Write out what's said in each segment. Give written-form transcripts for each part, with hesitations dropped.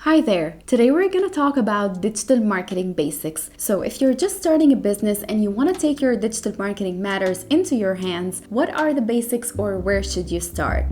Hi there! Today we're going to talk about digital marketing basics. So if you're just starting a business and you want to take your digital marketing matters into your hands, what are the basics or where should you start?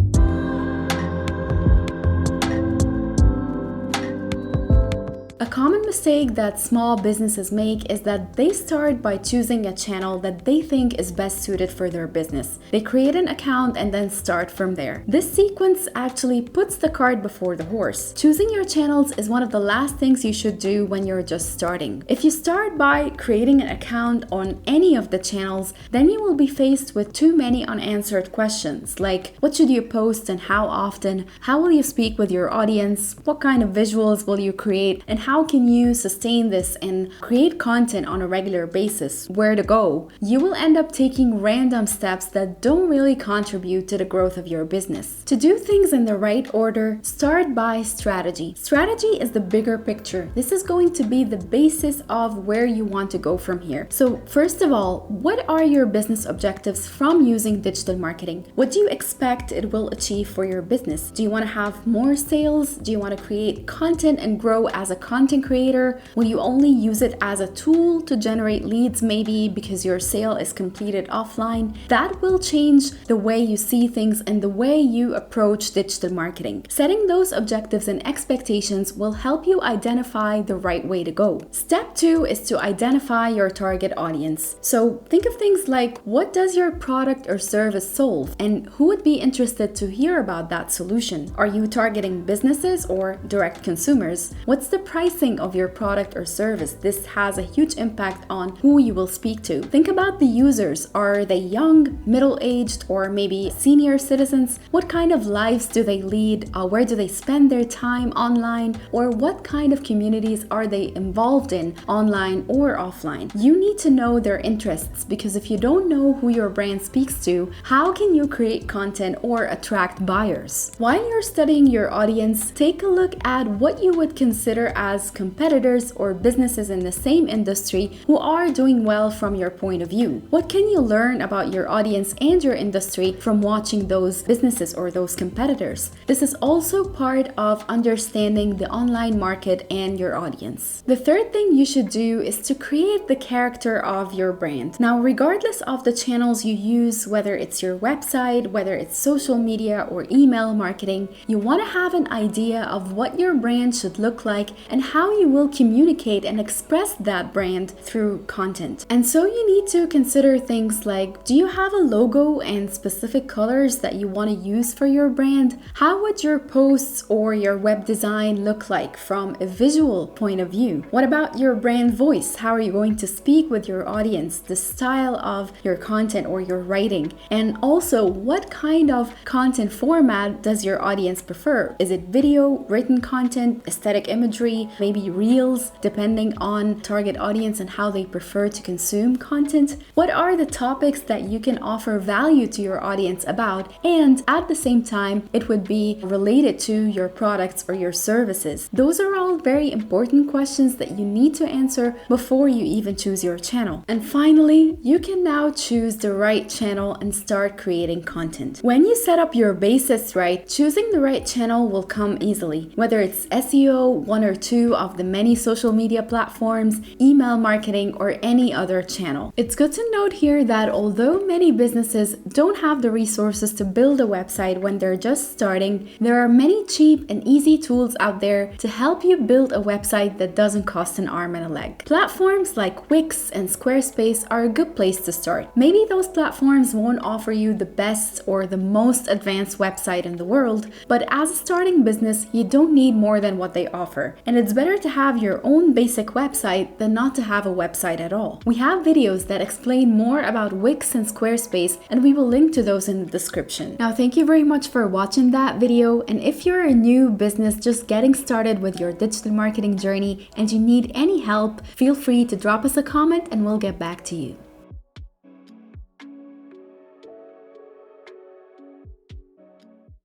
A common mistake that small businesses make is that they start by choosing a channel that they think is best suited for their business. They create an account and then start from there. This sequence actually puts the cart before the horse. Choosing your channels is one of the last things you should do when you're just starting. If you start by creating an account on any of the channels, then you will be faced with too many unanswered questions like what should you post and how often, how will you speak with your audience, what kind of visuals will you create, and how can you sustain this and create content on a regular basis? Where to go? You will end up taking random steps that don't really contribute to the growth of your business. To do things in the right order, start by strategy. Strategy is the bigger picture. This is going to be the basis of where you want to go from here. So first of all, what are your business objectives from using digital marketing? What do you expect it will achieve for your business? Do you want to have more sales? Do you want to create content and grow as a content creator? Will you only use it as a tool to generate leads maybe because your sale is completed offline? That will change the way you see things and the way you approach digital marketing. Setting those objectives and expectations will help you identify the right way to go. Step 2 is to identify your target audience. So think of things like what does your product or service solve and who would be interested to hear about that solution? Are you targeting businesses or direct consumers? What's the pricing of your product or service? This has a huge impact on who you will speak to. Think about the users. Are they young, middle-aged, or maybe senior citizens? What kind of lives do they lead? Where do they spend their time online? Or what kind of communities are they involved in online or offline? You need to know their interests because if you don't know who your brand speaks to, how can you create content or attract buyers? While you're studying your audience, take a look at what you would consider as competitors or businesses in the same industry who are doing well from your point of view. What can you learn about your audience and your industry from watching those businesses or those competitors? This is also part of understanding the online market and your audience. The third thing you should do is to create the character of your brand. Now, regardless of the channels you use, whether it's your website, whether it's social media or email marketing, you want to have an idea of what your brand should look like and how you will communicate and express that brand through content. And so you need to consider things like, do you have a logo and specific colors that you want to use for your brand? How would your posts or your web design look like from a visual point of view? What about your brand voice? How are you going to speak with your audience? The style of your content or your writing? And also, what kind of content format does your audience prefer? Is it video, written content, aesthetic imagery, maybe reels, depending on target audience and how they prefer to consume content? What are the topics that you can offer value to your audience about? And at the same time, it would be related to your products or your services. Those are all very important questions that you need to answer before you even choose your channel. And finally, you can now choose the right channel and start creating content. When you set up your basis right, choosing the right channel will come easily. Whether it's SEO, one or two of the many social media platforms, email marketing, or any other channel. It's good to note here that although many businesses don't have the resources to build a website when they're just starting, there are many cheap and easy tools out there to help you build a website that doesn't cost an arm and a leg. Platforms like Wix and Squarespace are a good place to start. Maybe those platforms won't offer you the best or the most advanced website in the world, but as a starting business, you don't need more than what they offer. And it's better to have your own basic website than not to have a website at all. We have videos that explain more about Wix and Squarespace, and we will link to those in the description. Now, thank you very much for watching that video. And if you're a new business just getting started with your digital marketing journey and you need any help, feel free to drop us a comment and we'll get back to you.